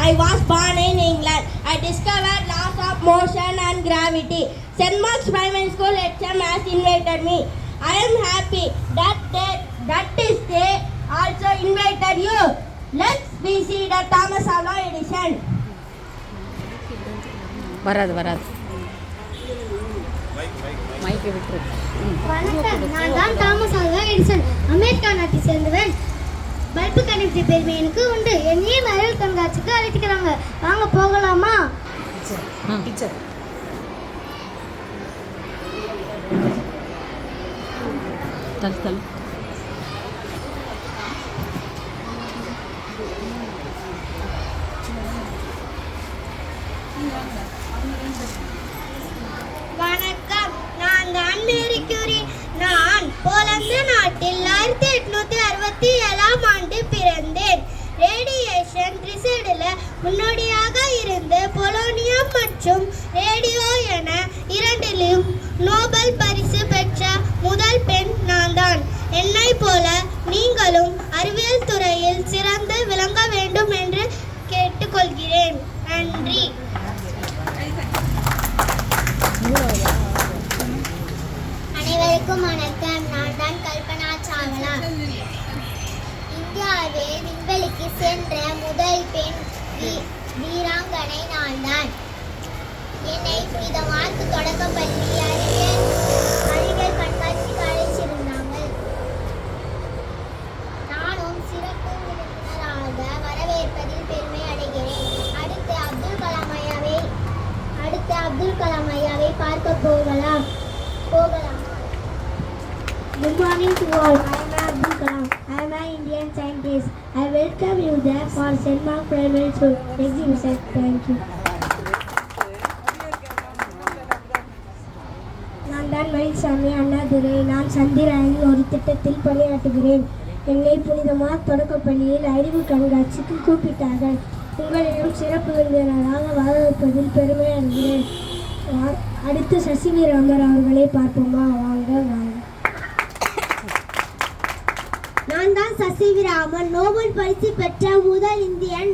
I was born in England. I discovered laws of motion and gravity. St. Mark's Primary School HM has invited me. I am happy that is they also invited you. Let's be see the Thomas Alva Edison. வராது மைக்கை விட்டுரு. வணக்கம், நான் தான் Thomas Alva Edison. America நாட்டை சேர்ந்தவன். Bulb கண்டுபிடிச்ச பெருமை எனக்கு உண்டு. என்னையும் அறிவியல் கண்காட்சிக்கு அழைத்துக்கிறாங்க. வாங்க போகலாமா? டீச்சர் தல் வணக்கம், நான் தான் மேரி கியூரி. நான் போலந்து நாட்டில் 1867 ஆண்டு பிறந்தேன். ரேடியேஷன் ரிசர்ச்சில் முன்னோடியாக இருந்து பொலோனியம் மற்றும் ரேடியோ என இரண்டிலும் நோபல் பரிசு பெற்ற முதல் பெண் நான் தான். என்னை போல நீங்களும் அறிவியல் துறையில் சிறந்து விளங்க வேண்டும் என்று கேட்டுக்கொள்கிறேன். நன்றி. அனைவருக்கும் வணக்கம். நான் தான் கல்பனா சாவ்லா. இந்தியாவே விண்வெளிக்கு சென்ற முதல் பெண் வீராங்கனை நான் தான். என்னை புனித மார்க்கு தொடக்கப்பள்ளி அறிவியல் கண்காட்சிக்கு அழைச்சிருந்தாங்க. நானும் சிறப்பு விருந்தினராக வரவேற்பதில் பெருமை அடைகிறேன். அடுத்து அப்துல் கலாம் ஐயாவை பார்க்க போகலாம். Good morning to all. I am Abdul Kalam. I am an Indian scientist. I welcome you there for St. Mark Primary School exhibition. Thank you. நான் தான் மயில்சாமி அண்ணாதுரை. நான் சந்திராயனில் ஒரு திட்டத்தில் பணியாற்றுகிறேன். என்னை புனித மார்க் தொடக்கப்பள்ளியில் அறிவு கண்காட்சிக்கு கூப்பிட்டார்கள். உங்களிடம் சிறப்பு விருந்தினராக வரவேற்பதில் பெருமை அடைகிறேன். அடுத்து சசிவி ராமர் அவர்களை பார்ப்போமா? வாங்க. நான் தான் சசிவி ராமன். நோபல் பரிசு பெற்ற முதல் இந்தியன்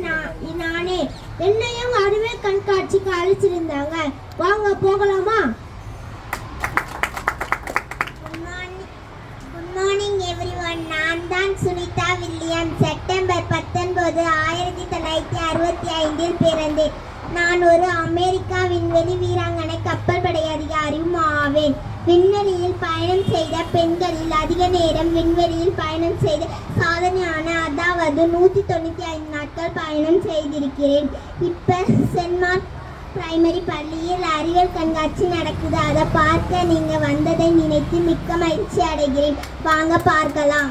நானே. என்னையும் அறிவியல் கண்காட்சிக்கு அழைச்சிருந்தாங்க. வாங்க போகலாமா? Good morning everyone. நான் தான் சுனிதா வில்லியம். செப்டம்பர் 19, 1965 பிறந்தேன். நான் ஒரு அமெரிக்கா விண்வெளி வீராங்கனை, கப்பல் படை அதிகாரியும் ஆவேன். விண்வெளியில் பயணம் செய்த பெண்களில் அதிக நேரம் விண்வெளியில் பயணம் செய்த சாதனையான, அதாவது 195 நாட்கள் பயணம் செய்திருக்கிறேன். இப்போ சென்ட் மார்க் பிரைமரி பள்ளியில் அறிவியல் கண்காட்சி நடக்குது. அதை பார்க்க நீங்கள் வந்ததை நினைத்து மிக்க மகிழ்ச்சி அடைகிறேன். வாங்க பார்க்கலாம்.